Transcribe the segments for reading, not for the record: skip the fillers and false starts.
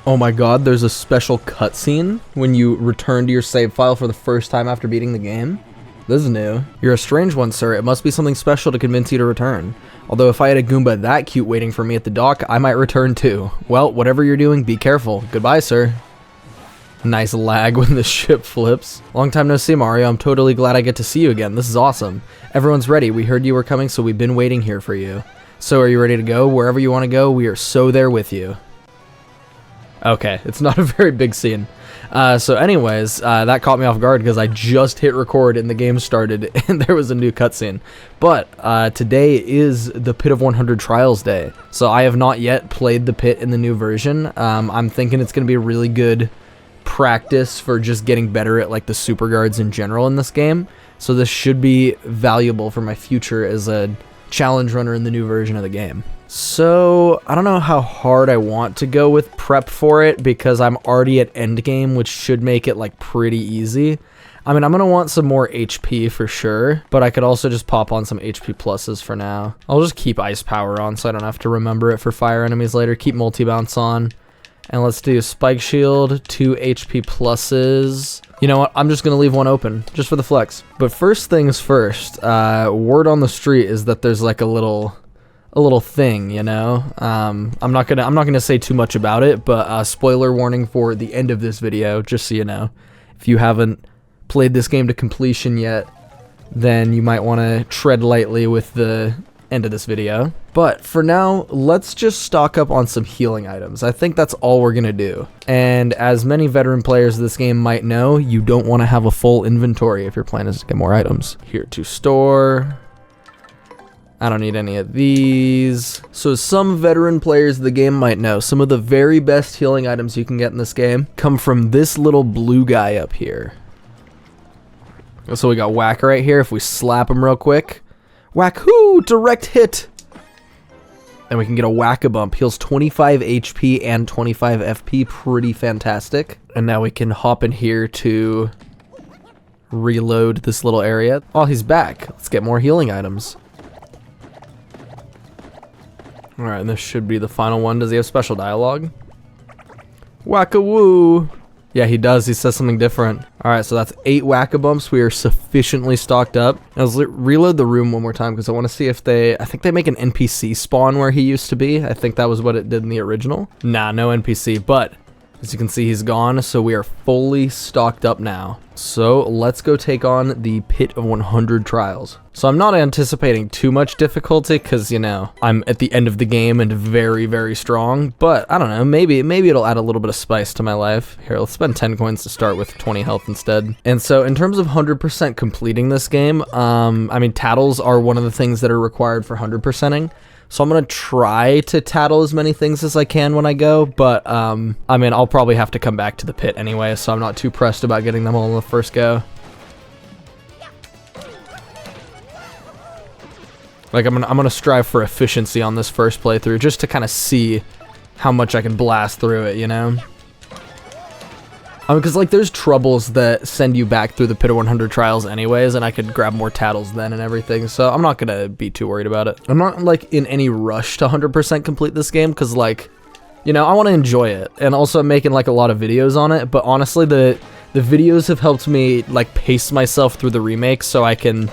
Oh my god, there's a special cutscene when you return to your save file for the first time after beating the game. This is new. You're a strange one, sir. It must be something special to convince you to return. Although if I had a Goomba that cute waiting for me at the dock, I might return too. Well, whatever you're doing, be careful. Goodbye, sir. Nice lag when the ship flips. Long time no see, Mario. I'm totally glad I get to see you again. This is awesome. Everyone's ready. We heard you were coming, so we've been waiting here for you. So are you ready to go? Wherever you want to go, we are so there with you. Okay, it's not a very big scene. So anyways, that caught me off guard because I just hit record and the game started and there was a new cutscene. But today is the Pit of 100 Trials Day. So I have not yet played the Pit in the new version. I'm thinking it's going to be a really good practice for just getting better at like the super guards in general in this game. So this should be valuable for my future as a challenge runner in the new version of the game. So I don't know how hard I want to go with prep for it because I'm already at endgame, which should make it like pretty easy. I mean, I'm going to want some more HP for sure, but I could also just pop on some HP pluses for now. I'll just keep ice power on so I don't have to remember it for fire enemies later. Keep multi-bounce on. And let's do spike shield, 2 HP pluses. You know what? I'm just going to leave one open just for the flex. But first things first, word on the street is that there's like a little thing, you know. I'm not gonna say too much about it, but spoiler warning for the end of this video, just so you know. If you haven't played this game to completion yet, then you might want to tread lightly with the end of this video. But for now, let's just stock up on some healing items. I think that's all we're gonna do. And as many veteran players of this game might know, you don't want to have a full inventory if your plan is to get more items. Here to store. I don't need any of these. So some veteran players of the game might know some of the very best healing items you can get in this game come from this little blue guy up here. So we got Wacka right here. If we slap him real quick, whack-hoo, direct hit. And we can get a Wacka bump. Heals 25 HP and 25 FP, pretty fantastic. And now we can hop in here to reload this little area. Oh, he's back. Let's get more healing items. Alright, and this should be the final one. Does he have special dialogue? Wacka-woo! Yeah, he does. He says something different. Alright, so that's 8 Wacka bumps. We are sufficiently stocked up. Now, let's reload the room one more time because I want to see if I think they make an NPC spawn where he used to be. I think that was what it did in the original. Nah, no NPC, but as you can see, he's gone, so we are fully stocked up now. So let's go take on the Pit of 100 Trials. So I'm not anticipating too much difficulty because, you know, I'm at the end of the game and very, very strong. But I don't know, maybe it'll add a little bit of spice to my life. Here, let's spend 10 coins to start with 20 health instead. And so in terms of 100% completing this game, I mean, tattles are one of the things that are required for 100%ing. So I'm going to try to tattle as many things as I can when I go, but, I mean, I'll probably have to come back to the pit anyway, so I'm not too pressed about getting them all in the first go. Like, I'm gonna strive for efficiency on this first playthrough, just to kind of see how much I can blast through it, you know? I mean, because, like, there's troubles that send you back through the Pit of 100 Trials anyways, and I could grab more tattles then and everything, so I'm not gonna be too worried about it. I'm not, like, in any rush to 100% complete this game, because, like, you know, I want to enjoy it, and also I'm making, like, a lot of videos on it, but honestly, the videos have helped me, like, pace myself through the remake so I can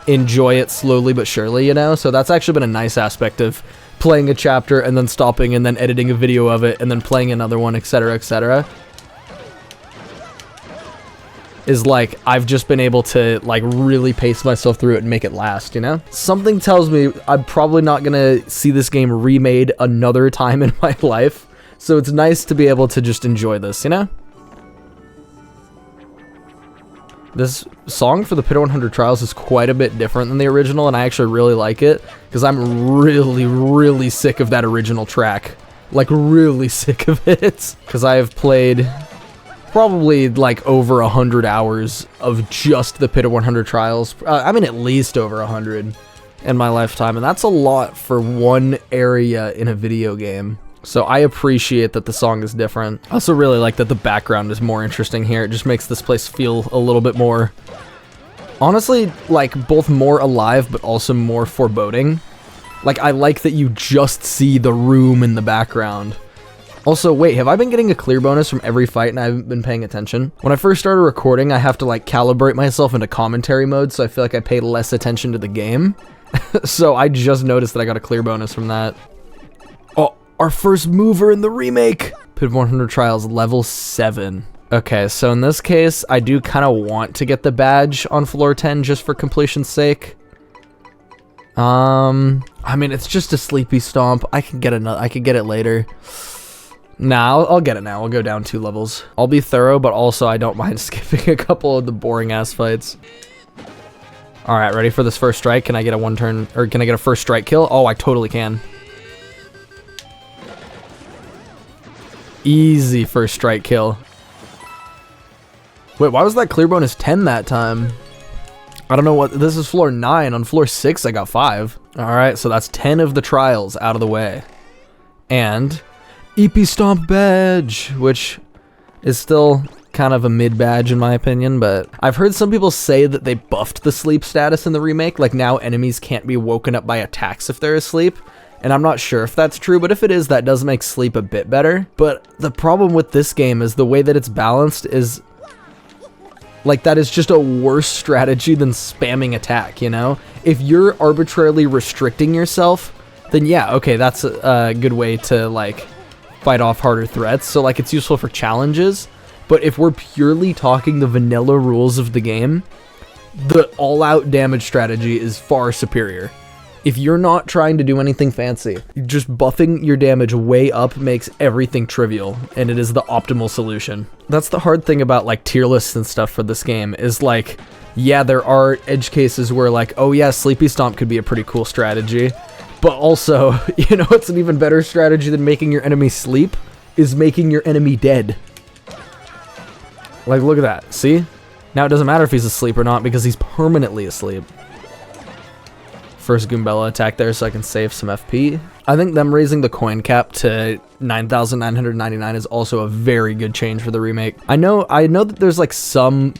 enjoy it slowly but surely, you know? So that's actually been a nice aspect of playing a chapter and then stopping and then editing a video of it and then playing another one, etc., etc. Is like, I've just been able to, like, really pace myself through it and make it last, you know? Something tells me I'm probably not gonna see this game remade another time in my life, so it's nice to be able to just enjoy this, you know? This song for the Pit of 100 Trials is quite a bit different than the original, and I actually really like it, because I'm really, really sick of that original track. Like, really sick of it. Because I have played probably, like, over 100 hours of just the Pit of 100 Trials. I mean, at least over 100 in my lifetime, and that's a lot for one area in a video game. So I appreciate that the song is different. I also really like that the background is more interesting here. It just makes this place feel a little bit more, honestly, like, both more alive, but also more foreboding. Like, I like that you just see the room in the background. Also, wait, have I been getting a clear bonus from every fight and I haven't been paying attention? When I first started recording, I have to like calibrate myself into commentary mode, so I feel like I pay less attention to the game. So I just noticed that I got a clear bonus from that. Oh, our first mover in the remake! Pit of 100 Trials, level 7. Okay, so in this case, I do kind of want to get the badge on floor 10 just for completion's sake. I mean, it's just a sleepy stomp. I can get it later. Nah, I'll get it now. I'll go down 2 levels. I'll be thorough, but also I don't mind skipping a couple of the boring ass fights. All right, ready for this first strike? Can I get a 1-turn, or can I get a first strike kill? Oh, I totally can. Easy first strike kill. Wait, why was that clear bonus 10 that time? I don't know what, this is floor 9. On floor 6, I got 5. All right, so that's 10 of the trials out of the way. And EP Stomp badge, which is still kind of a mid badge in my opinion, but I've heard some people say that they buffed the sleep status in the remake, like now enemies can't be woken up by attacks if they're asleep. And I'm not sure if that's true, but if it is, that does make sleep a bit better. But the problem with this game is the way that it's balanced is, like, that is just a worse strategy than spamming attack, you know? If you're arbitrarily restricting yourself, then yeah, okay, that's a good way to, like, fight off harder threats. So, like, it's useful for challenges. But if we're purely talking the vanilla rules of the game, the all-out damage strategy is far superior. If you're not trying to do anything fancy, just buffing your damage way up makes everything trivial, and it is the optimal solution. That's the hard thing about like tier lists and stuff for this game, is like, yeah, there are edge cases where like, oh yeah, Sleepy Stomp could be a pretty cool strategy, but also, you know, it's an even better strategy than making your enemy sleep, is making your enemy dead. Like, look at that, see? Now it doesn't matter if he's asleep or not because he's permanently asleep. First Goombella attack there so I can save some FP. I think them raising the coin cap to 9,999 is also a very good change for the remake. I know that there's like some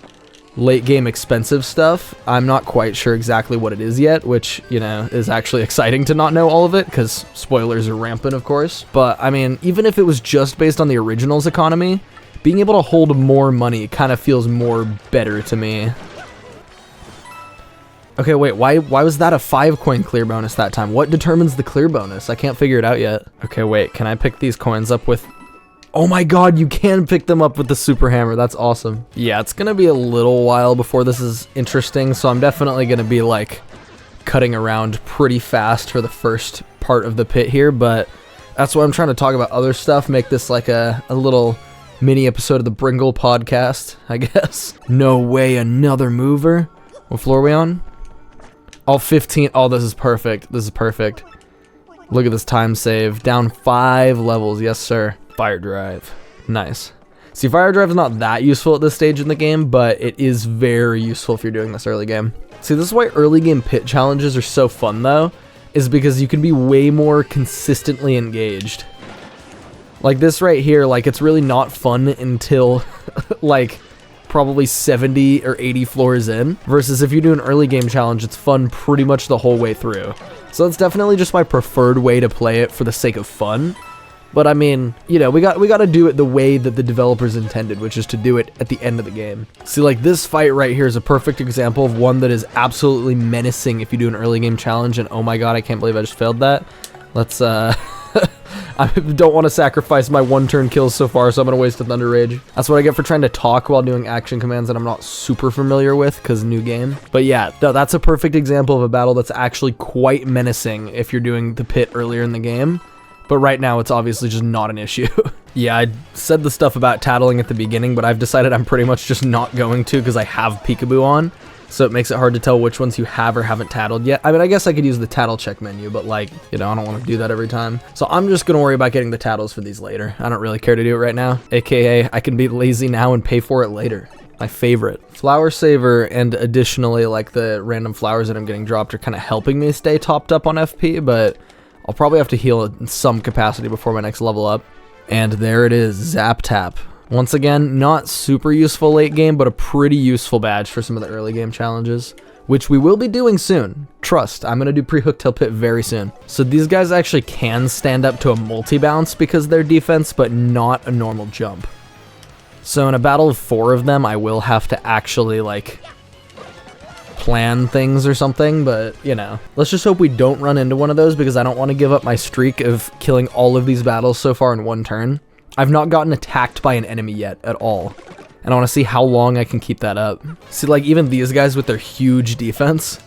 late game expensive stuff. I'm not quite sure exactly what it is yet, which, you know, is actually exciting to not know all of it because spoilers are rampant, of course. But I mean, even if it was just based on the original's economy, being able to hold more money kind of feels more better to me. Okay, wait, why was that a 5 coin clear bonus that time? What determines the clear bonus? I can't figure it out yet. Okay, wait, can I pick these coins up with... Oh my god, you can pick them up with the super hammer. That's awesome. Yeah, it's gonna be a little while before this is interesting, so I'm definitely gonna be like cutting around pretty fast for the first part of the pit here, but that's why I'm trying to talk about other stuff, make this like a little mini episode of the Bringle podcast, I guess. No way, another mover? What floor are we on? Oh, 15. Oh, this is perfect. This is perfect. Look at this time save. Down 5 levels. Yes, sir. Fire Drive. Nice. See, Fire Drive is not that useful at this stage in the game, but it is very useful if you're doing this early game. See, this is why early game pit challenges are so fun, though, is because you can be way more consistently engaged. Like this right here, like, it's really not fun until, like, probably 70 or 80 floors in, versus if you do an early game challenge, it's fun pretty much the whole way through. So that's definitely just my preferred way to play it for the sake of fun. But I mean, you know, we got to do it the way that the developers intended, which is to do it at the end of the game. See, like this fight right here is a perfect example of one that is absolutely menacing if you do an early game challenge, and oh my god, I can't believe I just failed that. Let's I don't want to sacrifice my 1-turn kills so far, so I'm going to waste a Thunder Rage. That's what I get for trying to talk while doing action commands that I'm not super familiar with, because new game. But yeah, that's a perfect example of a battle that's actually quite menacing if you're doing the pit earlier in the game. But right now, it's obviously just not an issue. Yeah, I said the stuff about tattling at the beginning, but I've decided I'm pretty much just not going to because I have Peekaboo on. So it makes it hard to tell which ones you have or haven't tattled yet. I mean, I guess I could use the tattle check menu, but like, you know, I don't want to do that every time. So I'm just going to worry about getting the tattles for these later. I don't really care to do it right now. AKA, I can be lazy now and pay for it later. My favorite. Flower Saver and additionally, like the random flowers that I'm getting dropped are kind of helping me stay topped up on FP, but I'll probably have to heal in some capacity before my next level up. And there it is, Zap Tap. Once again, not super useful late game, but a pretty useful badge for some of the early game challenges. which we will be doing soon. Trust, I'm gonna do pre-hooktail pit very soon. So these guys actually can stand up to a multi-bounce because of their defense, but not a normal jump. So in a battle of 4 of them, I will have to actually, like, plan things or something, but, you know. Let's just hope we don't run into one of those because I don't want to give up my streak of killing all of these battles so far in one turn. I've not gotten attacked by an enemy yet at all, and I want to see how long I can keep that up. See, like, even these guys with their huge defense,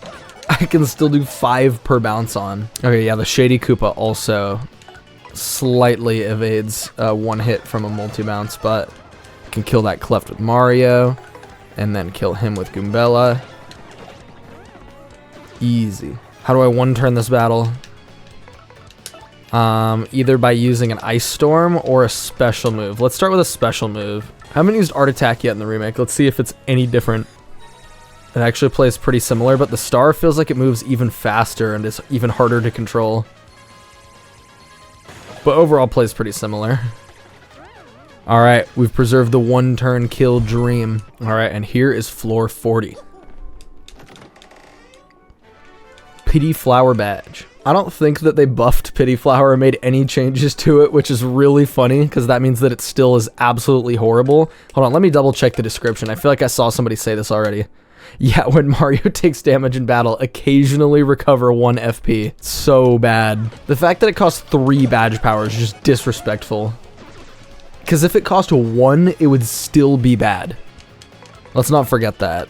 I can still do 5 per bounce on. Okay, yeah, the Shady Koopa also slightly evades one hit from a multi-bounce, but I can kill that Cleft with Mario, and then kill him with Goombella. Easy. How do I one-turn this battle? Either by using an Ice Storm or a special move. Let's start with a special move. I haven't used Art Attack yet in the remake. Let's see if it's any different. It actually plays pretty similar, but the star feels like it moves even faster and is even harder to control. But overall plays pretty similar. Alright, we've preserved the one-turn kill dream. Alright, and here is floor 40. Pity Flower Badge. I don't think that they buffed Pity Flower or made any changes to it, which is really funny, because that means that it still is absolutely horrible. Hold on, let me double check the description. I feel like I saw somebody say this already. Yeah, when Mario takes damage in battle, occasionally recover 1 FP. So bad. The fact that it costs 3 badge power is just disrespectful. Because if it cost 1, it would still be bad. Let's not forget that.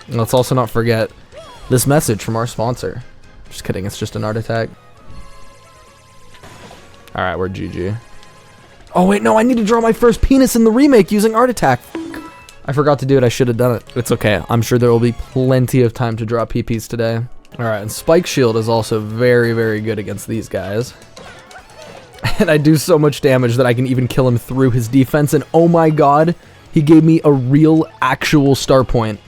And let's also not forget this message from our sponsor. Just kidding, it's just an Art Attack. Alright, we're GG. Oh wait, no, I need to draw my first penis in the remake using Art Attack. I forgot to do it, I should have done it. It's okay, I'm sure there will be plenty of time to draw PPs today. Alright, and Spike Shield is also very, very good against these guys. And I do so much damage that I can even kill him through his defense, and oh my god, he gave me a real, actual star point.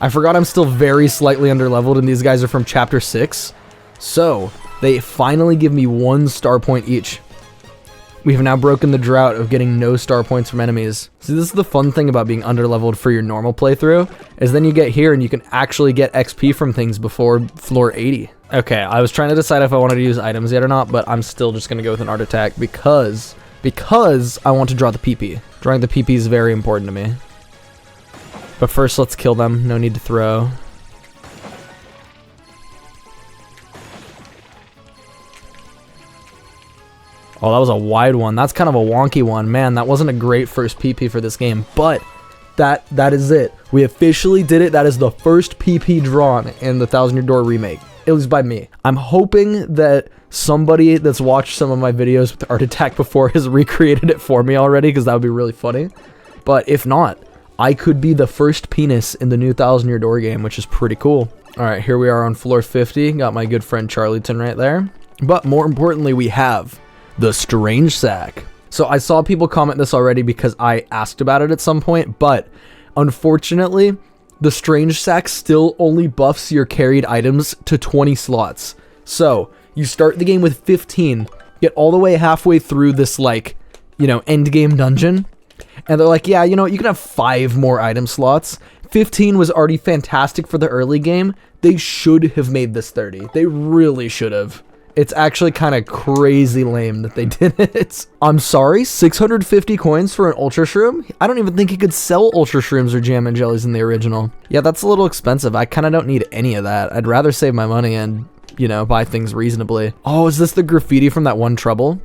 I forgot I'm still very slightly underleveled, and these guys are from Chapter 6. So, they finally give me 1 star point each. We have now broken the drought of getting no star points from enemies. See, this is the fun thing about being underleveled for your normal playthrough, is then you get here and you can actually get XP from things before floor 80. Okay, I was trying to decide if I wanted to use items yet or not, but I'm still just going to go with an Art Attack because I want to draw the PP. Drawing the PP is very important to me. But first, let's kill them. No need to throw. Oh, that was a wide one. That's kind of a wonky one. Man, that wasn't a great first PP for this game, but that is it. We officially did it. That is the first PP drawn in the Thousand Year Door Remake. It was by me. I'm hoping that somebody that's watched some of my videos with Art Attack before has recreated it for me already, because that would be really funny. But if not, I could be the first penis in the new Thousand Year Door game, which is pretty cool. Alright, here we are on floor 50. Got my good friend Charlieton right there. But more importantly, we have the Strange Sack. So I saw people comment this already because I asked about it at some point, but unfortunately, the Strange Sack still only buffs your carried items to 20 slots. So you start the game with 15, get all the way halfway through this, like, you know, end game dungeon, and they're like, yeah, you know, you can have 5 more item slots. 15 was already fantastic for the early game. They should have made this 30. They really should have. It's actually kind of crazy lame that they did it. I'm sorry, 650 coins for an Ultra Shroom? I don't even think you could sell Ultra Shrooms or Jam and Jellies in the original. Yeah, that's a little expensive. I kind of don't need any of that. I'd rather save my money and, you know, buy things reasonably. Oh, is this the graffiti from that one Trouble?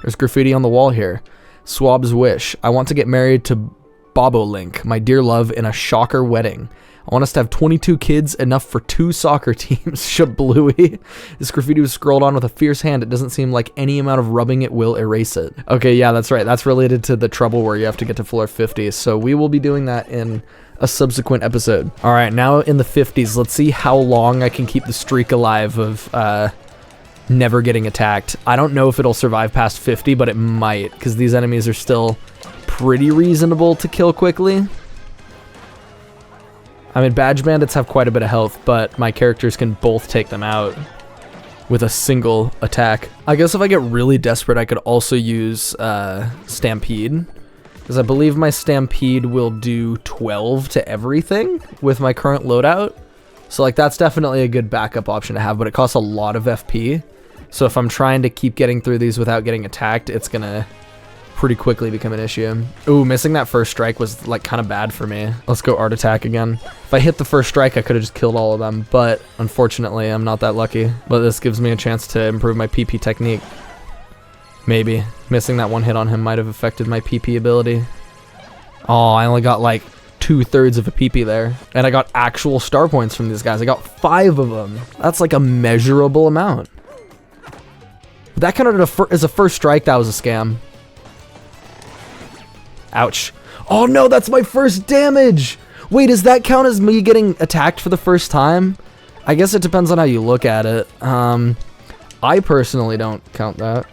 There's graffiti on the wall here. Swab's wish. I want to get married to Bobolink, my dear love, in a shocker wedding. I want us to have 22 kids, enough for 2 soccer teams. Shablooey. This graffiti was scrolled on with a fierce hand. It doesn't seem like any amount of rubbing it will erase it. Okay, yeah, that's right. That's related to the Trouble where you have to get to floor 50. So we will be doing that in a subsequent episode. All right, now in the 50s, let's see how long I can keep the streak alive of never getting attacked. I don't know if it'll survive past 50, but it might, because these enemies are still pretty reasonable to kill quickly. I mean, Badge Bandits have quite a bit of health, but my characters can both take them out with a single attack. I guess if I get really desperate, I could also use Stampede, because I believe my Stampede will do 12 to everything with my current loadout. So like that's definitely a good backup option to have, but it costs a lot of FP. So if I'm trying to keep getting through these without getting attacked, it's gonna pretty quickly become an issue. Ooh, missing that first strike was like kind of bad for me. Let's go art attack again. If I hit the first strike, I could have just killed all of them, but unfortunately I'm not that lucky. But this gives me a chance to improve my PP technique. Maybe. Missing that one hit on him might have affected my PP ability. Oh, I only got like 2/3 of a PP there. And I got actual star points from these guys. I got 5 of them. That's like a measurable amount. But that counted as a first strike. That was a scam. Ouch. Oh no, that's my first damage! Wait, does that count as me getting attacked for the first time? I guess it depends on how you look at it. I personally don't count that.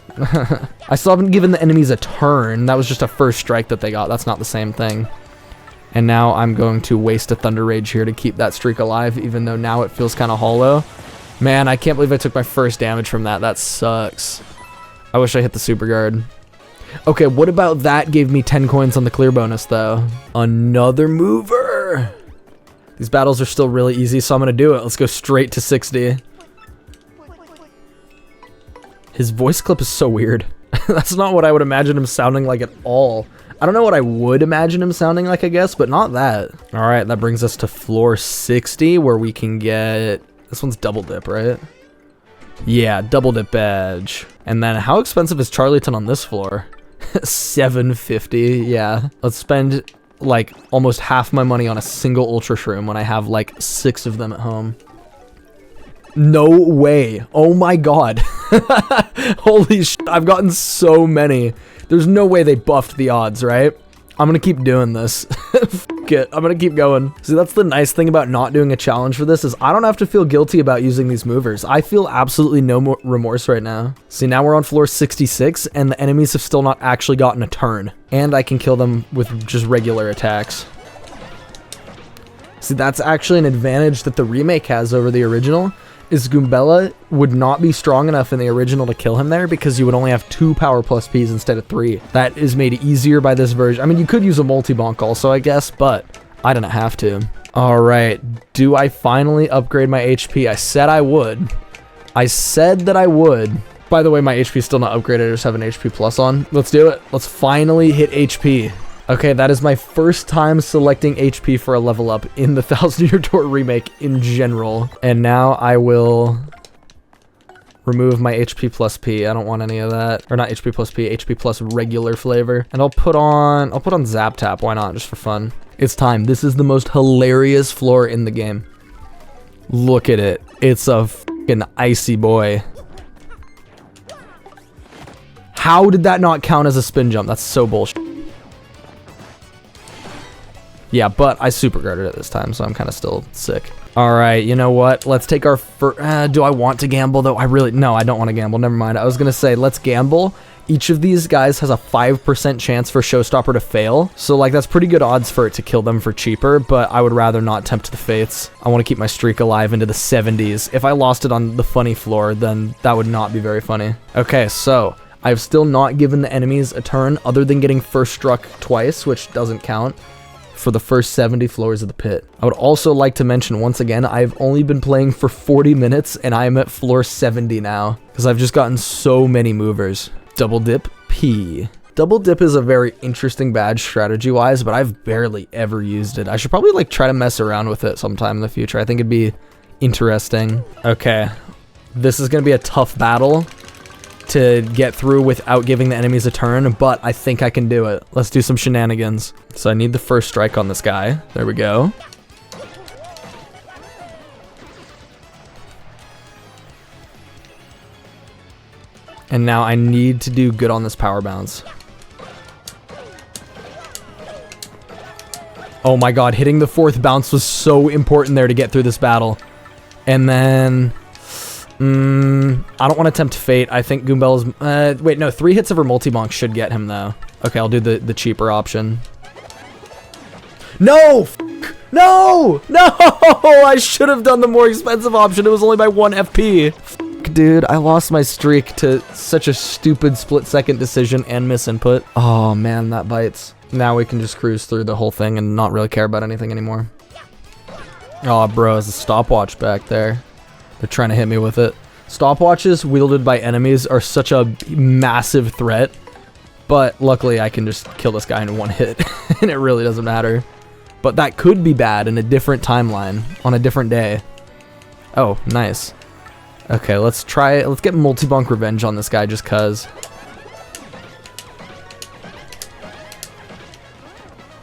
I still haven't given the enemies a turn. That was just a first strike that they got. That's not the same thing. And now I'm going to waste a Thunder Rage here to keep that streak alive, even though now it feels kind of hollow. Man, I can't believe I took my first damage from that. That sucks. I wish I hit the super guard. Okay, what about that gave me 10 coins on the clear bonus, though? Another mover! These battles are still really easy, so I'm going to do it. Let's go straight to 60. His voice clip is so weird. That's not what I would imagine him sounding like at all. I don't know what I would imagine him sounding like, I guess, but not that. All right, that brings us to floor 60, where we can get... This one's double dip, right? Yeah, double dip badge. And then how expensive is Charlieton on this floor? 750, yeah. Let's spend like almost half my money on a single Ultra Shroom when I have like 6 of them at home. No way. Oh my god. Holy shit, I've gotten so many. There's no way they buffed the odds, right? I'm gonna keep doing this. Fuck it. I'm gonna keep going. See, that's the nice thing about not doing a challenge for this is I don't have to feel guilty about using these movers. I feel absolutely no more remorse right now. See, now we're on floor 66 and the enemies have still not actually gotten a turn. And I can kill them with just regular attacks. See, that's actually an advantage that the remake has over the original. Is Goombella would not be strong enough in the original to kill him there because you would only have 2 power plus Ps instead of 3. That is made easier by this version. I mean, you could use a multi-bonk also, I guess, but I didn't have to. All right, do I finally upgrade my HP? I said I would. I said that I would. By the way, my HP is still not upgraded. I just have an HP plus on. Let's do it. Let's finally hit HP. Okay, that is my first time selecting HP for a level up in the Thousand Year Door Remake in general. And now I will remove my HP plus P. I don't want any of that. Or not HP plus P, HP plus regular flavor. And I'll put on Zap Tap. Why not? Just for fun. It's time. This is the most hilarious floor in the game. Look at it. It's a fucking icy boy. How did that not count as a spin jump? That's so bullshit. Yeah, but I super guarded it this time, so I'm kind of still sick. All right, you know what? Let's take our first... do I want to gamble, though? No, I don't want to gamble. Never mind. I was going to say, let's gamble. Each of these guys has a 5% chance for Showstopper to fail. So, like, that's pretty good odds for it to kill them for cheaper, but I would rather not tempt the fates. I want to keep my streak alive into the 70s. If I lost it on the funny floor, then that would not be very funny. Okay, so... I've still not given the enemies a turn other than getting first struck twice, which doesn't count, for the first 70 floors of the pit. I would also like to mention once again, I've only been playing for 40 minutes and I'm at floor 70 now because I've just gotten so many movers. Double dip P. Double dip is a very interesting badge strategy wise, but I've barely ever used it. I should probably like try to mess around with it sometime in the future. I think it'd be interesting. Okay, this is gonna be a tough battle to get through without giving the enemies a turn, but I think I can do it. Let's do some shenanigans. So I need the first strike on this guy. There we go. And now I need to do good on this power bounce. Oh my god, hitting the 4th bounce was so important there to get through this battle. And then... I don't want to tempt fate. I think Goombella's... wait, no. 3 hits of her multi-bonk should get him, though. Okay, I'll do the cheaper option. No! No! No! I should have done the more expensive option. It was only by 1 FP. Dude, I lost my streak to such a stupid split-second decision and misinput. Oh, man, that bites. Now we can just cruise through the whole thing and not really care about anything anymore. Oh, bro, there's a stopwatch back there. They're trying to hit me with it. Stopwatches wielded by enemies are such a massive threat, but luckily I can just kill this guy in one hit, and it really doesn't matter. But that could be bad in a different timeline, on a different day. Oh, nice. Okay, let's get multi-bonk revenge on this guy just cuz.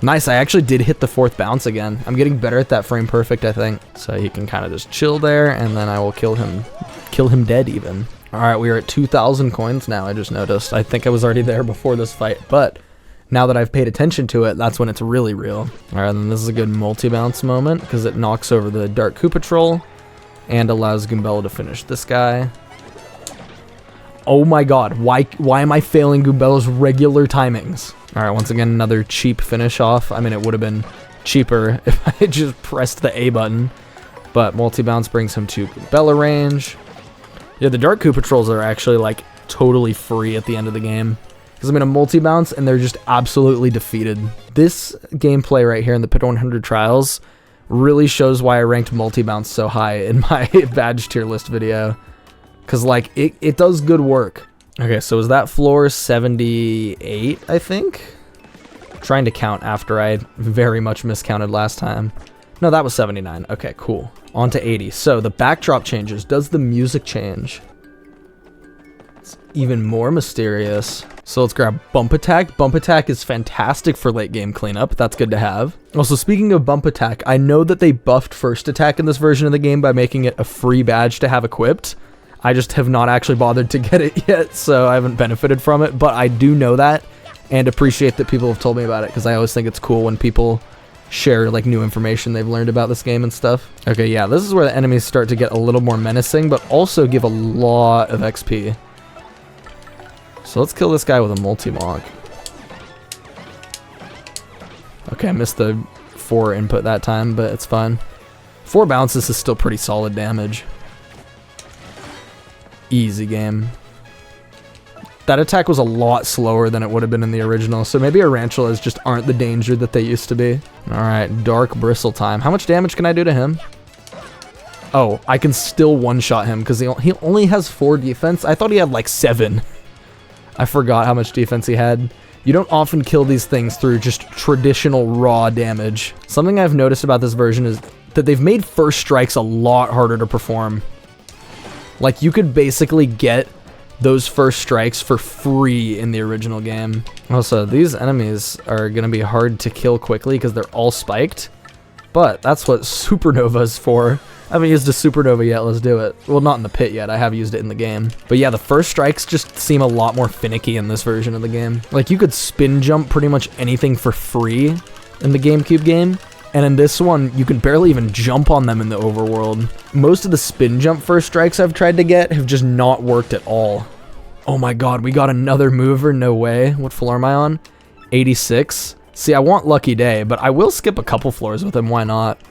Nice, I actually did hit the 4th bounce again. I'm getting better at that frame perfect, I think. So he can kind of just chill there, and then I will kill him dead even. Alright, we are at 2,000 coins now, I just noticed. I think I was already there before this fight, but now that I've paid attention to it, that's when it's really real. Alright, then this is a good multi-bounce moment, because it knocks over the Dark Koopa Troll, and allows Goombella to finish this guy. Oh my god, why am I failing Goombella's regular timings? Alright, once again, another cheap finish off. I mean, it would have been cheaper if I had just pressed the A button. But multi-bounce brings him to Goombella range. Yeah, the Dark Koopa Trolls are actually, like, totally free at the end of the game. Because I'm in a multi-bounce, and they're just absolutely defeated. This gameplay right here in the Pit 100 Trials really shows why I ranked multi-bounce so high in my badge tier list video. Because, like, it does good work. Okay, so is that floor 78, I think? I'm trying to count after I very much miscounted last time. No, that was 79. Okay, cool. On to 80. So the backdrop changes. Does the music change? It's even more mysterious. So let's grab Bump Attack. Bump Attack is fantastic for late game cleanup. That's good to have. Also, speaking of Bump Attack, I know that they buffed First Attack in this version of the game by making it a free badge to have equipped. I just have not actually bothered to get it yet, so I haven't benefited from it, but I do know that and appreciate that people have told me about it, because I always think it's cool when people share like new information they've learned about this game and stuff. Okay, yeah, this is where the enemies start to get a little more menacing, but also give a lot of XP. So let's kill this guy with a multi-bonk. Okay, I missed the 4 input that time, but it's fine. 4 bounces is still pretty solid damage. Easy game. That attack was a lot slower than it would have been in the original, so maybe our Tarantulas just aren't the danger that they used to be. Alright, Dark Bristle time. How much damage can I do to him? Oh, I can still one-shot him, because he only has 4 defense. I thought he had like 7. I forgot how much defense he had. You don't often kill these things through just traditional raw damage. Something I've noticed about this version is that they've made first strikes a lot harder to perform. Like, you could basically get those first strikes for free in the original game. Also, these enemies are going to be hard to kill quickly because they're all spiked. But that's what Supernova is for. I haven't used a Supernova yet, let's do it. Well, not in the pit yet, I have used it in the game. But yeah, the first strikes just seem a lot more finicky in this version of the game. Like, you could spin jump pretty much anything for free in the GameCube game. And in this one, you can barely even jump on them in the overworld. Most of the spin jump first strikes I've tried to get have just not worked at all. Oh my god, we got another mover, no way. What floor am I on? 86. See, I want Lucky Day, but I will skip a couple floors with him, why not?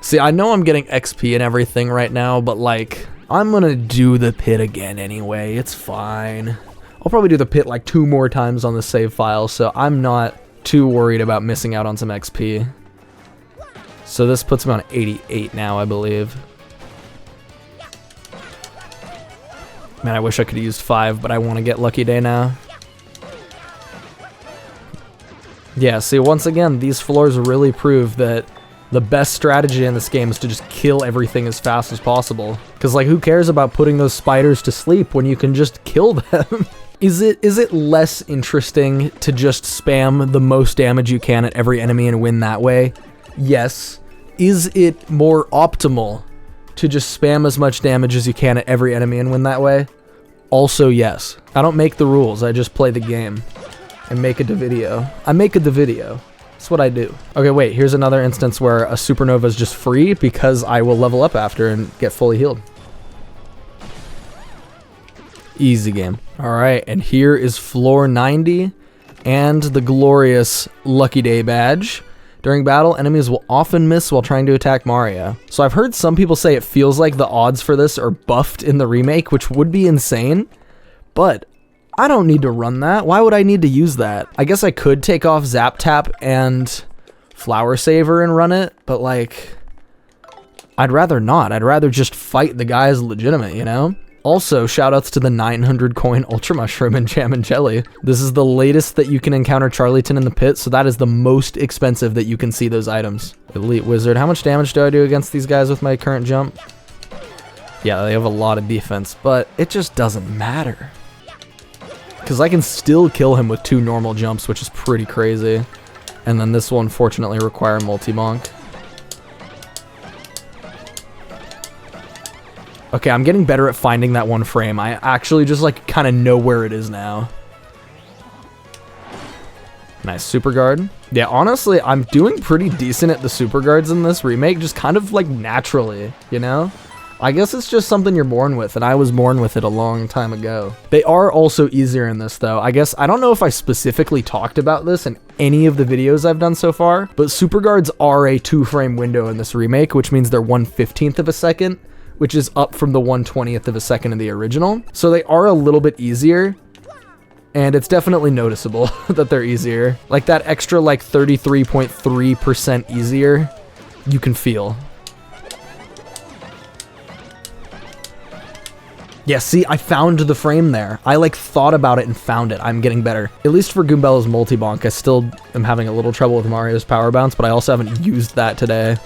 See, I know I'm getting XP and everything right now, but like, I'm gonna do the pit again anyway, it's fine. I'll probably do the pit like 2 more times on the save file, so I'm not too worried about missing out on some XP. So this puts me on 88 now, I believe. Man, I wish I could have used 5, but I want to get Lucky Day now. Yeah, see, once again, these floors really prove that the best strategy in this game is to just kill everything as fast as possible. Because, like, who cares about putting those spiders to sleep when you can just kill them? Is it less interesting to just spam the most damage you can at every enemy and win that way? Yes. Is it more optimal to just spam as much damage as you can at every enemy and win that way? Also yes. I don't make the rules, I just play the game. And make it a video. I make it the video. That's what I do. Okay, wait, here's another instance where a Supernova is just free because I will level up after and get fully healed. Easy game. Alright, and here is floor 90 and the glorious Lucky Day badge. During battle, enemies will often miss while trying to attack Mario. So I've heard some people say it feels like the odds for this are buffed in the remake, which would be insane, but I don't need to run that. Why would I need to use that? I guess I could take off Zap Tap and Flower Saver and run it, but like, I'd rather not. I'd rather just fight the guy as legitimate, you know? Also, shoutouts to the 900 coin Ultra Mushroom and Jam and Jelly. This is the latest that you can encounter Charlieton in the pit, so that is the most expensive that you can see those items. Elite Wizard. How much damage do I do against these guys with my current jump? Yeah, they have a lot of defense, but it just doesn't matter. Because I can still kill him with 2 normal jumps, which is pretty crazy. And then this will unfortunately require multi-bonk. Okay, I'm getting better at finding that one frame. I actually just like kind of know where it is now. Nice super guard. Yeah, honestly, I'm doing pretty decent at the super guards in this remake, just kind of like naturally, you know? I guess it's just something you're born with, and I was born with it a long time ago. They are also easier in this though. I guess, I don't know if I specifically talked about this in any of the videos I've done so far, but super guards are a 2-frame window in this remake, which means they're 1/15th of a second, which is up from the 1/20th of a second in the original. So they are a little bit easier, and it's definitely noticeable that they're easier. Like that extra like 33.3% easier, you can feel. Yeah, see, I found the frame there. I like thought about it and found it. I'm getting better. At least for Goombella's multi-bonk, I still am having a little trouble with Mario's power bounce, but I also haven't used that today.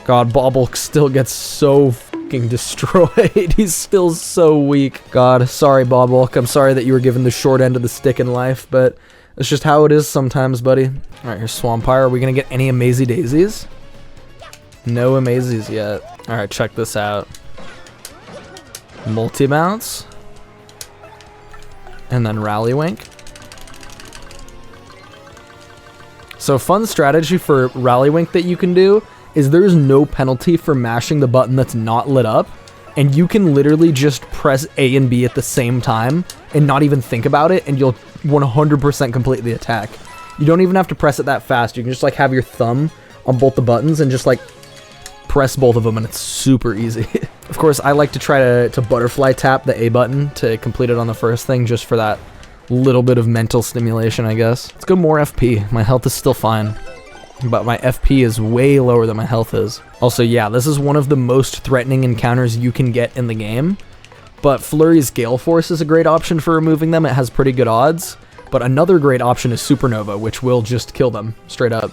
God, Bobble still gets so fucking destroyed. He's still so weak. God, sorry, Bobble. I'm sorry that you were given the short end of the stick in life, but it's just how it is sometimes, buddy. All right, here's Swampire. Are we gonna get any Amazy Daisies? No Amazys yet. All right, check this out. Multi-bounce. And then Rallywink. So fun strategy for Rallywink that you can do is there's no penalty for mashing the button that's not lit up, and you can literally just press A and B at the same time and not even think about it, and you'll 100% complete the attack. You don't even have to press it that fast. You can just like have your thumb on both the buttons and just like press both of them, and it's super easy. Of course, I like to try to butterfly tap the A button to complete it on the first thing, just for that little bit of mental stimulation, I guess. Let's go more FP. My health is still fine, but my FP is way lower than my health is. Also, yeah, this is one of the most threatening encounters you can get in the game, but Flurry's Gale Force is a great option for removing them. It has pretty good odds, but another great option is Supernova, which will just kill them, straight up.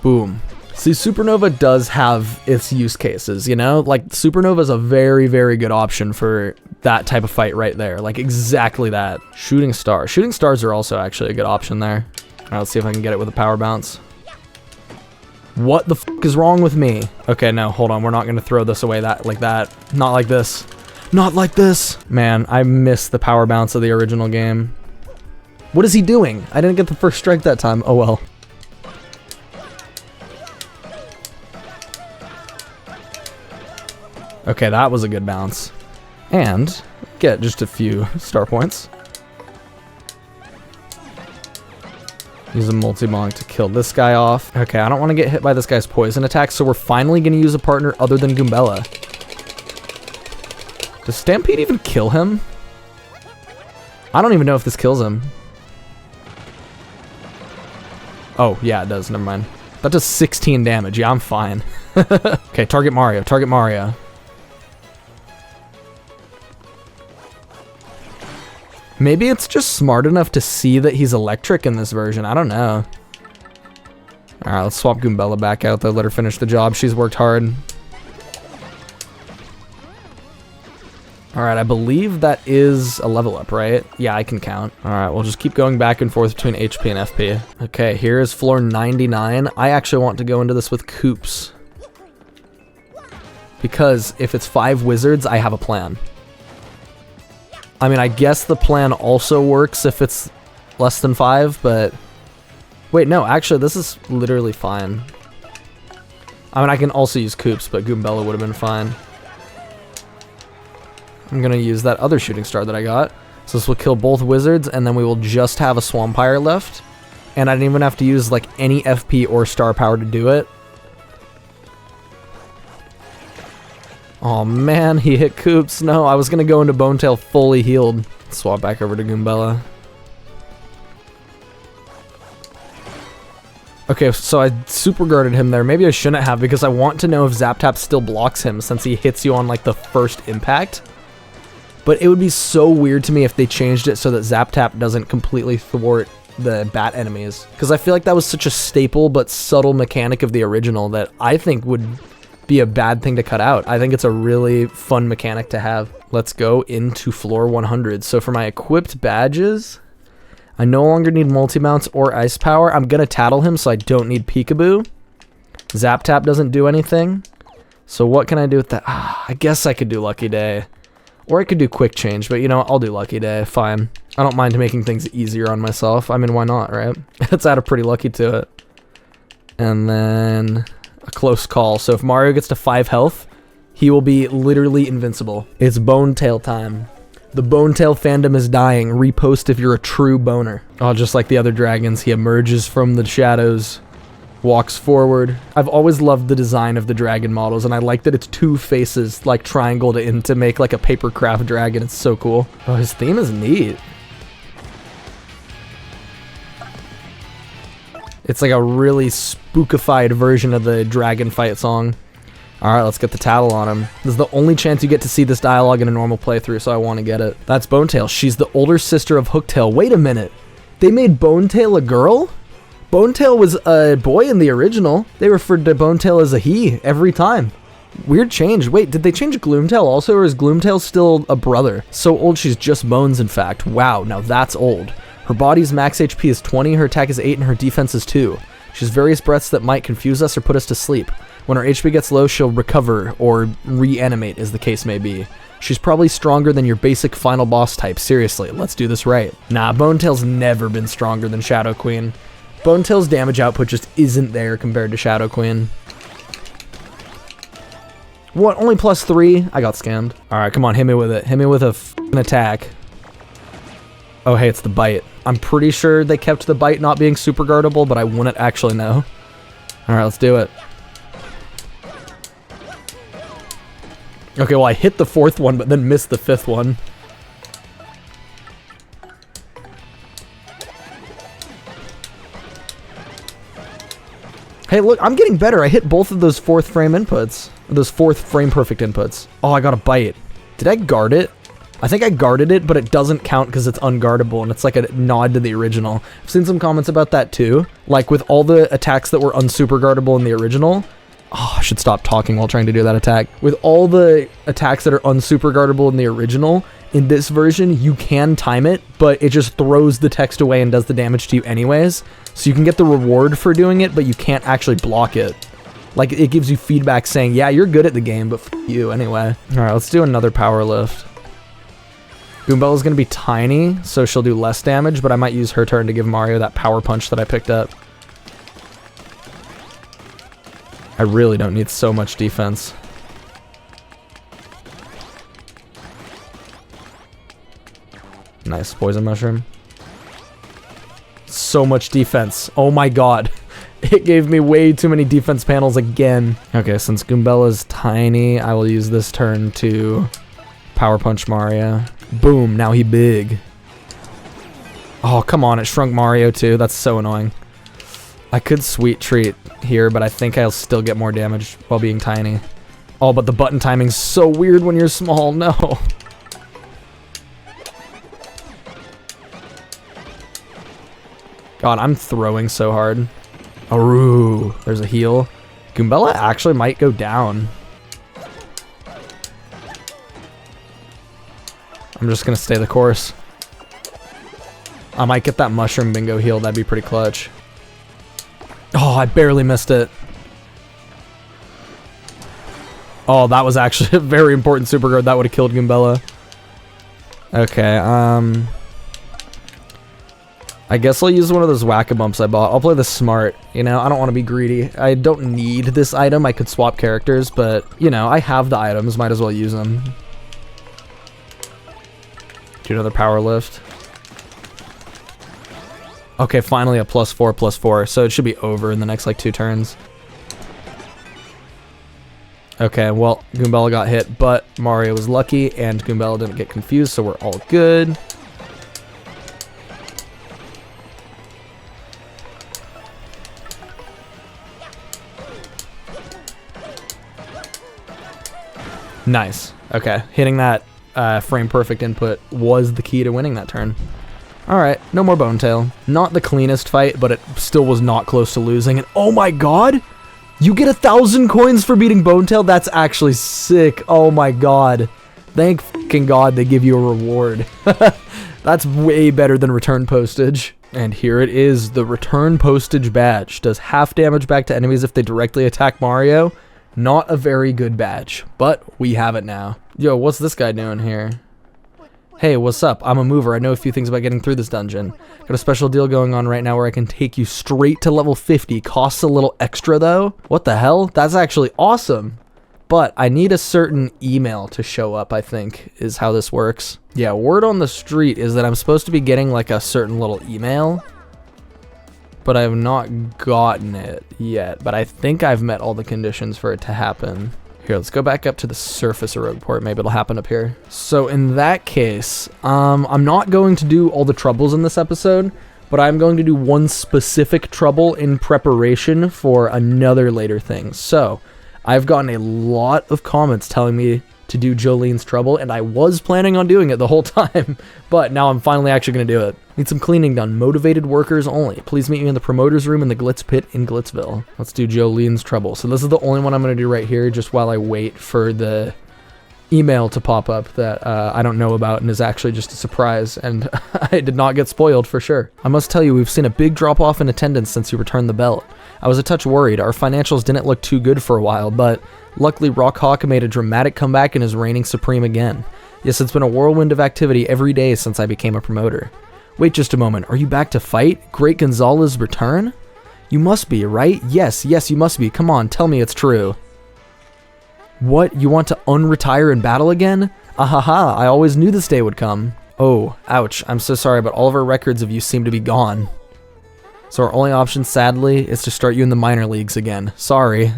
Boom. See, Supernova does have its use cases, you know? Like, Supernova is a very, very good option for that type of fight right there. Like, exactly that. Shooting Star. Shooting Stars are also actually a good option there. All right, let's see if I can get it with a power bounce. What the f*** is wrong with me? Okay, no, hold on. We're not going to throw this away like that. Not like this. Not like this. Man, I missed the power bounce of the original game. What is he doing? I didn't get the first strike that time. Oh, well. Okay, that was a good bounce. And get just a few star points. Use a multi-bonk to kill this guy off. Okay, I don't want to get hit by this guy's poison attack, so we're finally going to use a partner other than Goombella. Does Stampede even kill him? I don't even know if this kills him. Oh, yeah, it does. Never mind. That does 16 damage. Yeah, I'm fine. Okay, target Mario. Target Mario. Maybe it's just smart enough to see that he's electric in this version. I don't know. Alright, let's swap Goombella back out, though. Let her finish the job. She's worked hard. Alright, I believe that is a level up, right? Yeah, I can count. Alright, we'll just keep going back and forth between HP and FP. Okay, here is floor 99. I actually want to go into this with Koops, because if it's 5 wizards, I have a plan. I mean, I guess the plan also works if it's less than 5, but... Wait, no, actually, this is literally fine. I mean, I can also use Koops, but Goombella would have been fine. I'm gonna use that other shooting star that I got. So this will kill both wizards, and then we will just have a Swampire left. And I didn't even have to use, like, any FP or star power to do it. Oh man, he hit Koops. No, I was gonna go into Bonetail fully healed. Swap back over to Goombella. Okay, so I super guarded him there. Maybe I shouldn't have because I want to know if Zap Tap still blocks him since he hits you on like the first impact. But it would be so weird to me if they changed it so that Zap Tap doesn't completely thwart the bat enemies. Because I feel like that was such a staple but subtle mechanic of the original that I think would be a bad thing to cut out. I think it's a really fun mechanic to have. Let's go into floor 100. So for my equipped badges, I no longer need multi-mounts or ice power. I'm gonna tattle him so I don't need peekaboo. Zap Tap doesn't do anything. So what can I do with that? I guess I could do Lucky Day. Or I could do quick change, but you know, I'll do Lucky Day, fine. I don't mind making things easier on myself. I mean, why not, right? Let's add a pretty lucky to it. And then a close call. So if Mario gets to 5 health, he will be literally invincible. It's Bone Tail time. The Bone Tail fandom is dying. Repost if you're a true boner. Oh, just like the other dragons, he emerges from the shadows, walks forward. I've always loved the design of the dragon models, and I like that it's 2 faces, like triangled in to make like a paper craft dragon. It's so cool. Oh, his theme is neat. It's like a really spookified version of the dragon fight song. Alright, let's get the tattle on him. This is the only chance you get to see this dialogue in a normal playthrough, so I want to get it. That's Bonetail. She's the older sister of Hooktail. Wait a minute. They made Bonetail a girl? Bonetail was a boy in the original. They referred to Bonetail as a he every time. Weird change. Wait, did they change Gloomtail also, or is Gloomtail still a brother? So old she's just bones, in fact. Wow, now that's old. Her body's max HP is 20, her attack is 8, and her defense is 2. She has various breaths that might confuse us or put us to sleep. When her HP gets low, she'll recover or reanimate, as the case may be. She's probably stronger than your basic final boss type. Seriously, let's do this right. Nah, Bonetail's never been stronger than Shadow Queen. Bonetail's damage output just isn't there compared to Shadow Queen. What, only +3? I got scammed. Alright, come on, hit me with it. Hit me with a f***ing attack. Oh, hey, it's the bite. I'm pretty sure they kept the bite not being super guardable, but I wouldn't actually know. Alright, let's do it. Okay, well, I hit the 4th one, but then missed the 5th one. Hey, look, I'm getting better. I hit both of those 4th frame inputs. Those 4th frame perfect inputs. Oh, I got a bite. Did I guard it? I think I guarded it, but it doesn't count because it's unguardable, and it's like a nod to the original. I've seen some comments about that too. Like, with all the attacks that were unsuper guardable in the original... Oh, I should stop talking while trying to do that attack. With all the attacks that are unsuper guardable in the original, in this version, you can time it, but it just throws the text away and does the damage to you anyways. So you can get the reward for doing it, but you can't actually block it. Like, it gives you feedback saying, yeah, you're good at the game, but f you anyway. Alright, let's do another power lift. Goombella's gonna be tiny, so she'll do less damage, but I might use her turn to give Mario that power punch that I picked up. I really don't need so much defense. Nice, poison mushroom. So much defense. Oh my god. It gave me way too many defense panels again. Okay, since Goombella's tiny, I will use this turn to power punch Mario. Boom, now he big. Oh, come on, it shrunk Mario too. That's so annoying. I could sweet treat here, but I think I'll still get more damage while being tiny. Oh, but the button timing's so weird when you're small. No. God, I'm throwing so hard. Ooh, there's a heal. Goombella actually might go down. I'm just gonna stay the course. I might get that mushroom bingo heal. That'd be pretty clutch. Oh, I barely missed it. Oh, that was actually a very important super guard. That would have killed Goombella. Okay, I guess I'll use one of those Wacka bumps I bought. I'll play the smart, you know? I don't want to be greedy. I don't need this item. I could swap characters, but, you know, I have the items. Might as well use them. Do another power lift. Okay, finally a +4/+4, so it should be over in the next, like, 2 turns. Okay, well, Goombella got hit, but Mario was lucky, and Goombella didn't get confused, so we're all good. Nice. Okay, hitting that frame perfect input was the key to winning that turn. Alright, no more Bone Tail. Not the cleanest fight, but it still was not close to losing. And oh my god! You get 1,000 coins for beating Bone Tail? That's actually sick. Oh my god. Thank fucking god they give you a reward. That's way better than return postage. And here it is, the return postage badge. Does half damage back to enemies if they directly attack Mario. Not a very good badge, but we have it now. Yo, what's this guy doing here? Hey, what's up? I'm a mover. I know a few things about getting through this dungeon. Got a special deal going on right now where I can take you straight to level 50. Costs a little extra though. What the hell? That's actually awesome. But I need a certain email to show up, I think, is how this works. Yeah, word on the street is that I'm supposed to be getting like a certain little email, but I have not gotten it yet. But I think I've met all the conditions for it to happen. Here, let's go back up to the surface of Rogueport. Maybe it'll happen up here. So in that case, I'm not going to do all the troubles in this episode, but I'm going to do one specific trouble in preparation for another later thing. So I've gotten a lot of comments telling me to do Jolene's trouble, and I was planning on doing it the whole time, but now I'm finally actually going to do it. Need some cleaning done. Motivated workers only. Please meet me in the promoter's room in the Glitz pit in Glitzville. Let's do Jolene's trouble. So this is the only one I'm going to do right here, just while I wait for the email to pop up that I don't know about and is actually just a surprise, and I did not get spoiled for sure. I must tell you, we've seen a big drop off in attendance since you returned the belt. I was a touch worried. Our financials didn't look too good for a while, but luckily Rockhawk made a dramatic comeback and is reigning supreme again. Yes, it's been a whirlwind of activity every day since I became a promoter. Wait just a moment, are you back to fight? Great Gonzalez's return? You must be, right? Yes, you must be. Come on, tell me it's true. What, you want to unretire in battle again? Ahaha, I always knew this day would come. Oh, ouch, I'm so sorry, but all of our records of you seem to be gone. So our only option, sadly, is to start you in the minor leagues again. Sorry.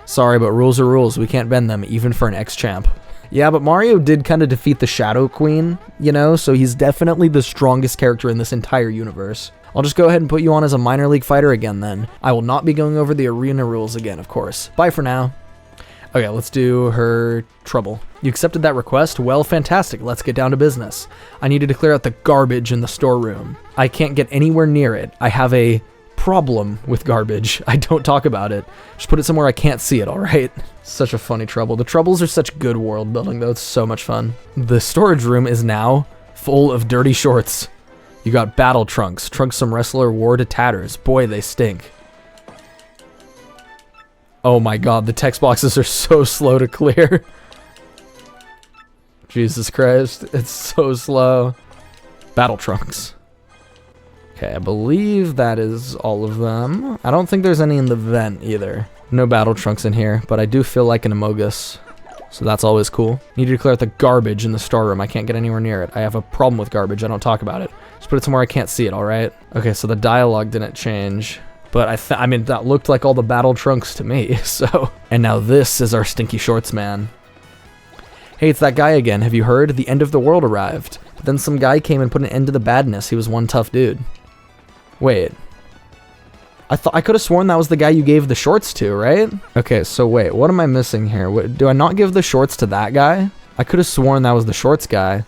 Sorry, but rules are rules. We can't bend them, even for an ex-champ. Yeah, but Mario did kind of defeat the Shadow Queen, you know, so he's definitely the strongest character in this entire universe. I'll just go ahead and put you on as a minor league fighter again then. I will not be going over the arena rules again, of course. Bye for now. Okay, let's do her trouble. You accepted that request? Well, fantastic. Let's get down to business. I needed to clear out the garbage in the storeroom. I can't get anywhere near it. I have a problem with garbage. I don't talk about it. Just put it somewhere I can't see it, alright? Such a funny trouble. The troubles are such good world building, though. It's so much fun. The storage room is now full of dirty shorts. You got battle trunks. Trunks some wrestler wore to tatters. Boy, they stink. Oh my god, the text boxes are so slow to clear. Jesus Christ, it's so slow. Battle trunks. Okay, I believe that is all of them. I don't think there's any in the vent either. No battle trunks in here, but I do feel like an Amogus. So that's always cool. Need to clear out the garbage in the storeroom. I can't get anywhere near it. I have a problem with garbage. I don't talk about it. Just put it somewhere I can't see it, alright? Okay, so the dialogue didn't change. But I mean, that looked like all the battle trunks to me, so. And now this is our stinky shorts man. Hey, it's that guy again. Have you heard? The end of the world arrived. But then some guy came and put an end to the badness. He was one tough dude. Wait. I could have sworn that was the guy you gave the shorts to, right? Okay, so wait, what am I missing here? Do I not give the shorts to that guy? I could have sworn that was the shorts guy.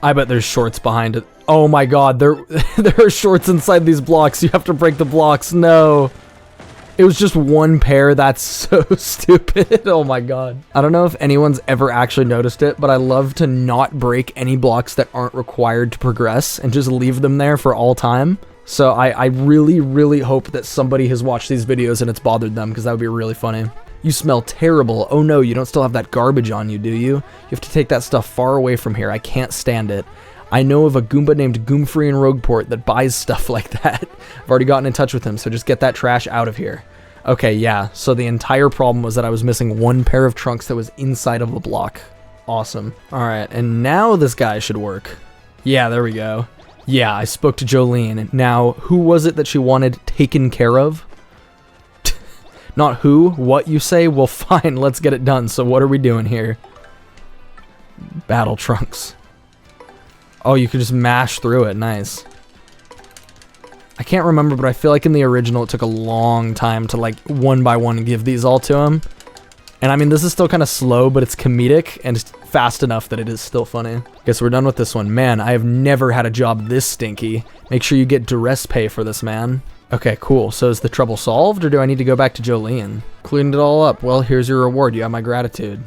I bet there's shorts behind it. Oh my god, there are shorts inside these blocks. You have to break the blocks. No. It was just one pair. That's so stupid. Oh my god. I don't know if anyone's ever actually noticed it, but I love to not break any blocks that aren't required to progress and just leave them there for all time. So I really, really hope that somebody has watched these videos and it's bothered them, because that would be really funny. You smell terrible. Oh no, you don't still have that garbage on you, do you? You have to take that stuff far away from here. I can't stand it. I know of a Goomba named Goomfree in Rogueport that buys stuff like that. I've already gotten in touch with him, so just get that trash out of here. Okay, yeah, so the entire problem was that I was missing one pair of trunks that was inside of a block. Awesome. Alright, and now this guy should work. Yeah, there we go. Yeah, I spoke to Jolene. Now, who was it that she wanted taken care of? Not who, what you say? Well, fine, let's get it done. So what are we doing here? Battle trunks. Oh, you can just mash through it. Nice. I can't remember, but I feel like in the original it took a long time to, like, one by one give these all to him. And I mean, this is still kind of slow, but it's comedic and fast enough that it is still funny. Guess we're done with this one. Man, I have never had a job this stinky. Make sure you get duress pay for this, man. Okay, cool. So is the trouble solved, or do I need to go back to Jolene? Cleaned it all up. Well, here's your reward. You have my gratitude.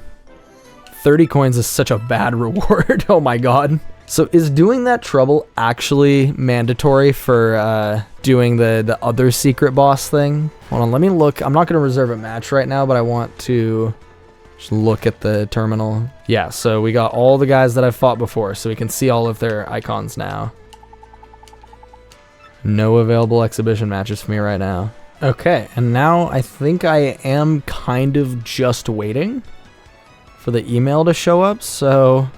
30 coins is such a bad reward. Oh my god. So is doing that trouble actually mandatory for doing the other secret boss thing? Hold on, let me look. I'm not going to reserve a match right now, but I want to just look at the terminal. Yeah, so we got all the guys that I've fought before, so we can see all of their icons now. No available exhibition matches for me right now. Okay, and now I think I am kind of just waiting for the email to show up, so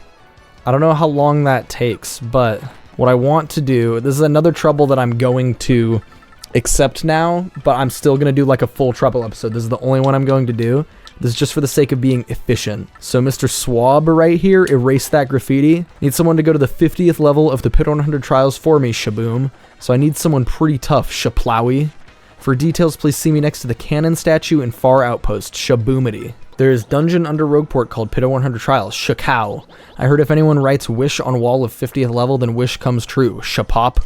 I don't know how long that takes, but what I want to do, this is another trouble that I'm going to accept now, but I'm still going to do like a full trouble episode. This is the only one I'm going to do. This is just for the sake of being efficient. So Mr. Swab right here, erase that graffiti. Need someone to go to the 50th level of the Pit 100 Trials for me, Shaboom. So I need someone pretty tough, Shaplowy. For details, please see me next to the cannon statue in Far Outpost, Shaboomity. There is dungeon under Rogueport called Pit 100 Trials, Shakao. I heard if anyone writes wish on wall of 50th level, then wish comes true, Shapop.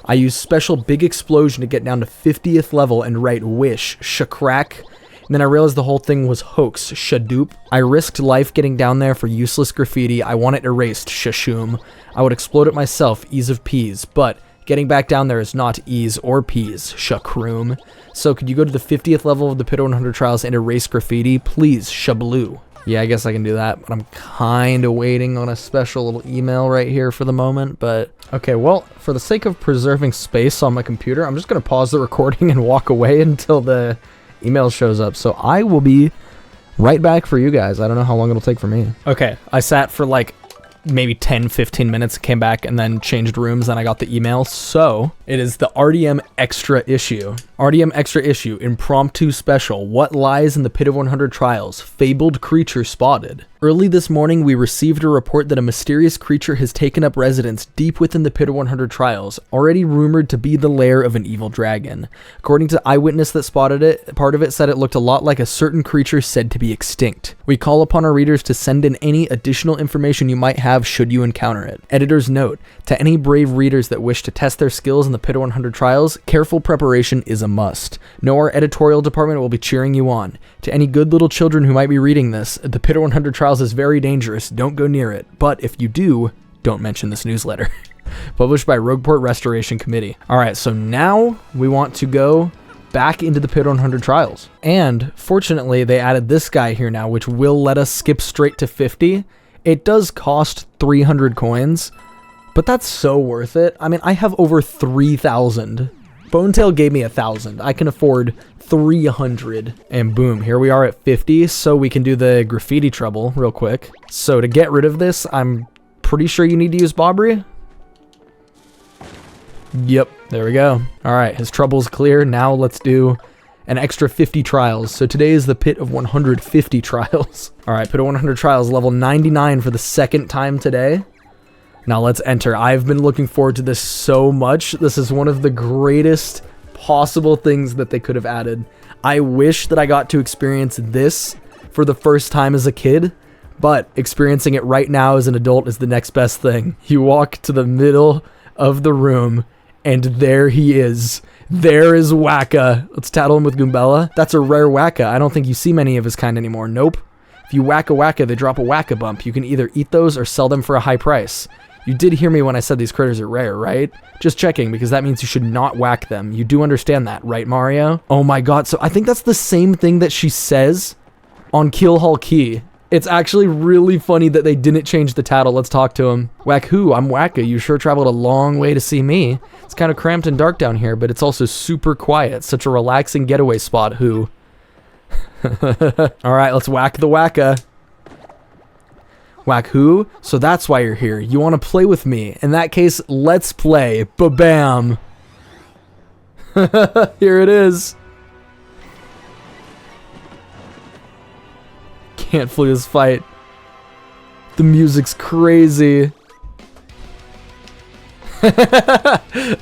I use special big explosion to get down to 50th level and write wish, Shakrak. And then I realized the whole thing was hoax, Shadoop. I risked life getting down there for useless graffiti. I want it erased, Shashoom. I would explode it myself, ease of peas, but getting back down there is not ease or peas, Shakroom. So could you go to the 50th level of the Pit 100 Trials and erase graffiti? Please, Shabloo. Yeah, I guess I can do that, but I'm kind of waiting on a special little email right here for the moment, but okay, well, for the sake of preserving space on my computer, I'm just going to pause the recording and walk away until the email shows up. So I will be right back for you guys. I don't know how long it'll take for me. Okay, I sat for like maybe 10-15 minutes, came back and then changed rooms, and I got the email. So it is the RDM extra issue. RDM extra issue, impromptu special. What lies in the Pit of 100 Trials? Fabled creature spotted. Early this morning, we received a report that a mysterious creature has taken up residence deep within the Pit of 100 Trials, already rumored to be the lair of an evil dragon. According to eyewitness that spotted it, part of it said it looked a lot like a certain creature said to be extinct. We call upon our readers to send in any additional information you might have should you encounter it. Editor's note, to any brave readers that wish to test their skills in the Pit of 100 Trials, careful preparation is a must. Know our editorial department will be cheering you on. To any good little children who might be reading this, the Pit of 100 Trials is very dangerous. Don't go near it. But if you do, don't mention this newsletter. Published by Rogueport Restoration Committee. Alright, so now we want to go back into the Pit 100 Trials. And fortunately, they added this guy here now, which will let us skip straight to 50. It does cost 300 coins, but that's so worth it. I mean, I have over 3,000. Bonetail gave me 1,000. I can afford 300. And boom, here we are at 50, so we can do the graffiti trouble real quick. So to get rid of this, I'm pretty sure you need to use Bobbery. Yep, there we go. Alright, his trouble's clear. Now let's do an extra 50 trials. So today is the Pit of 150 Trials. Alright, Pit of 100 Trials, level 99 for the second time today. Now let's enter. I've been looking forward to this so much. This is one of the greatest possible things that they could have added. I wish that I got to experience this for the first time as a kid, but experiencing it right now as an adult is the next best thing. You walk to the middle of the room, and there he is. There is Wacka. Let's tattle him with Goombella. That's a rare Wacka. I don't think you see many of his kind anymore. Nope. If you whack a Wacka, they drop a Wacka bump. You can either eat those or sell them for a high price. You did hear me when I said these critters are rare, right? Just checking, because that means you should not whack them. You do understand that, right, Mario? Oh my god, so I think that's the same thing that she says on Kill Hall Key. It's actually really funny that they didn't change the tattle. Let's talk to him. Whack who? I'm Wacka. You sure traveled a long way to see me. It's kind of cramped and dark down here, but it's also super quiet. Such a relaxing getaway spot, who? Alright, let's whack the Wacka. Whack who? So that's why you're here. You want to play with me. In that case, let's play. Ba-bam. Here it is. Can't flee this fight. The music's crazy.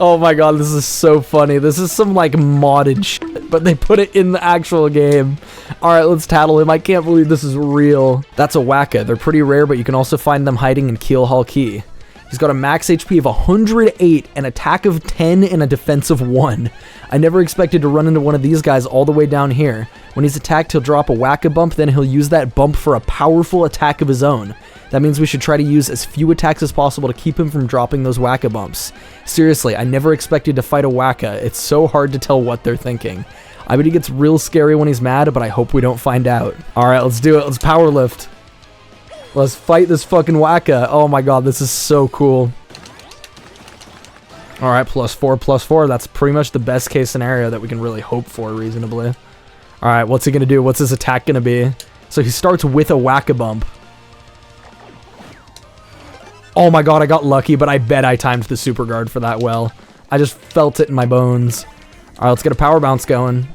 Oh my god, this is so funny. This is some like modded shit, but they put it in the actual game. Alright, let's tattle him. I can't believe this is real. That's a Wacka. They're pretty rare, but you can also find them hiding in Keel Hall Key. He's got a max HP of 108, an attack of 10, and a defense of 1. I never expected to run into one of these guys all the way down here. When he's attacked, he'll drop a Wacka bump, then he'll use that bump for a powerful attack of his own. That means we should try to use as few attacks as possible to keep him from dropping those Wacka bumps. Seriously, I never expected to fight a Wacka. It's so hard to tell what they're thinking. I bet he gets real scary when he's mad, but I hope we don't find out. Alright, let's do it. Let's power lift. Let's fight this fucking Wacka. Oh my god, this is so cool. Alright, +4/+4. That's pretty much the best case scenario that we can really hope for reasonably. Alright, what's he gonna do? What's his attack gonna be? So he starts with a Wacka bump. Oh my god, I got lucky, but I bet I timed the super guard for that well. I just felt it in my bones. Alright, let's get a power bounce going.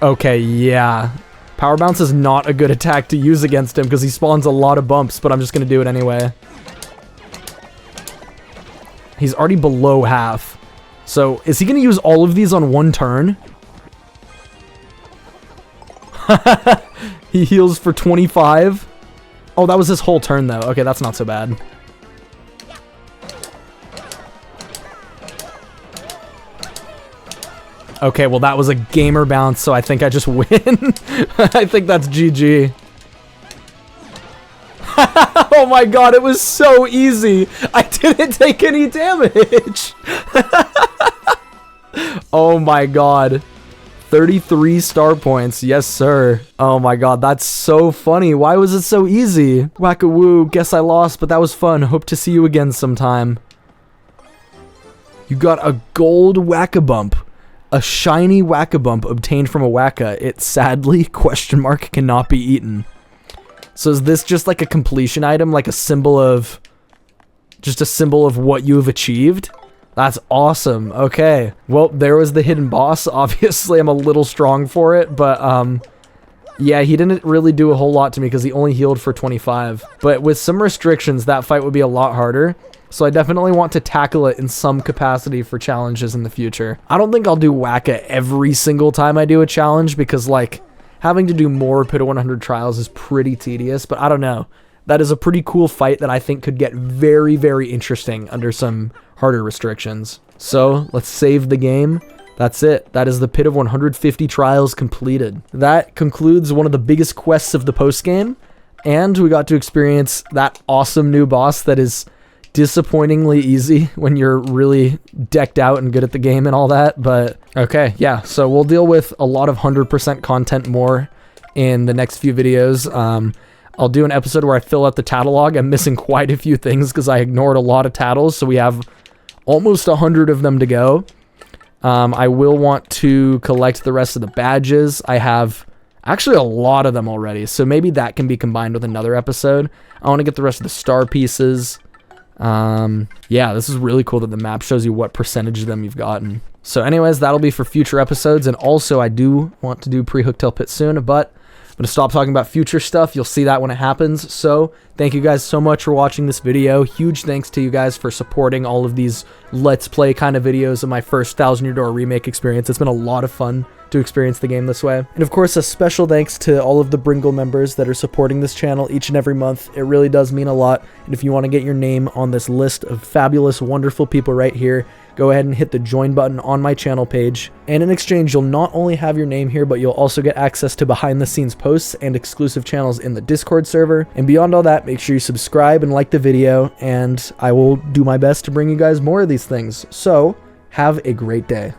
Okay, yeah. Power bounce is not a good attack to use against him because he spawns a lot of bumps, but I'm just going to do it anyway. He's already below half. So, is he going to use all of these on one turn? He heals for 25. Oh, that was his whole turn, though. Okay, that's not so bad. Okay, well, that was a gamer bounce, so I think I just win. I think that's GG. Oh my god, it was so easy. I didn't take any damage. Oh my god. 33 star points. Yes, sir. Oh my god, that's so funny. Why was it so easy? Wacka-woo, guess I lost, but that was fun. Hope to see you again sometime. You got a gold Wacka bump. A shiny Wacka bump obtained from a Wacka. It sadly, cannot be eaten. So is this just like a completion item, like a symbol of, just a symbol of what you have achieved? That's awesome. Okay. Well, there was the hidden boss. Obviously, I'm a little strong for it, but yeah, he didn't really do a whole lot to me because he only healed for 25. But with some restrictions, that fight would be a lot harder. So I definitely want to tackle it in some capacity for challenges in the future. I don't think I'll do Wacka every single time I do a challenge because, like, having to do more Pit of 100 trials is pretty tedious, but I don't know. That is a pretty cool fight that I think could get very, very interesting under some harder restrictions. So, let's save the game. That's it. That is the Pit of 150 trials completed. That concludes one of the biggest quests of the post-game, and we got to experience that awesome new boss that is disappointingly easy when you're really decked out and good at the game and all that, but okay, yeah, so we'll deal with a lot of 100% content more in the next few videos. I'll do an episode where I fill out the catalog. I'm missing quite a few things because I ignored a lot of tattles, so we have almost 100 of them to go. I will want to collect the rest of the badges. I have actually a lot of them already, so maybe that can be combined with another episode. I want to get the rest of the star pieces. Yeah, this is really cool that the map shows you what percentage of them you've gotten. So anyways, that'll be for future episodes, and also I do want to do pre-Hooktail Pit soon, but I'm going to stop talking about future stuff. You'll see that when it happens. So thank you guys so much for watching this video. Huge thanks to you guys for supporting all of these Let's Play kind of videos of my first Thousand Year Door Remake experience. It's been a lot of fun to experience the game this way. And of course, a special thanks to all of the Bringle members that are supporting this channel each and every month. It really does mean a lot. And if you want to get your name on this list of fabulous, wonderful people right here, go ahead and hit the join button on my channel page. And in exchange, you'll not only have your name here, but you'll also get access to behind the scenes posts and exclusive channels in the Discord server. And beyond all that, make sure you subscribe and like the video, and I will do my best to bring you guys more of these things. So, have a great day.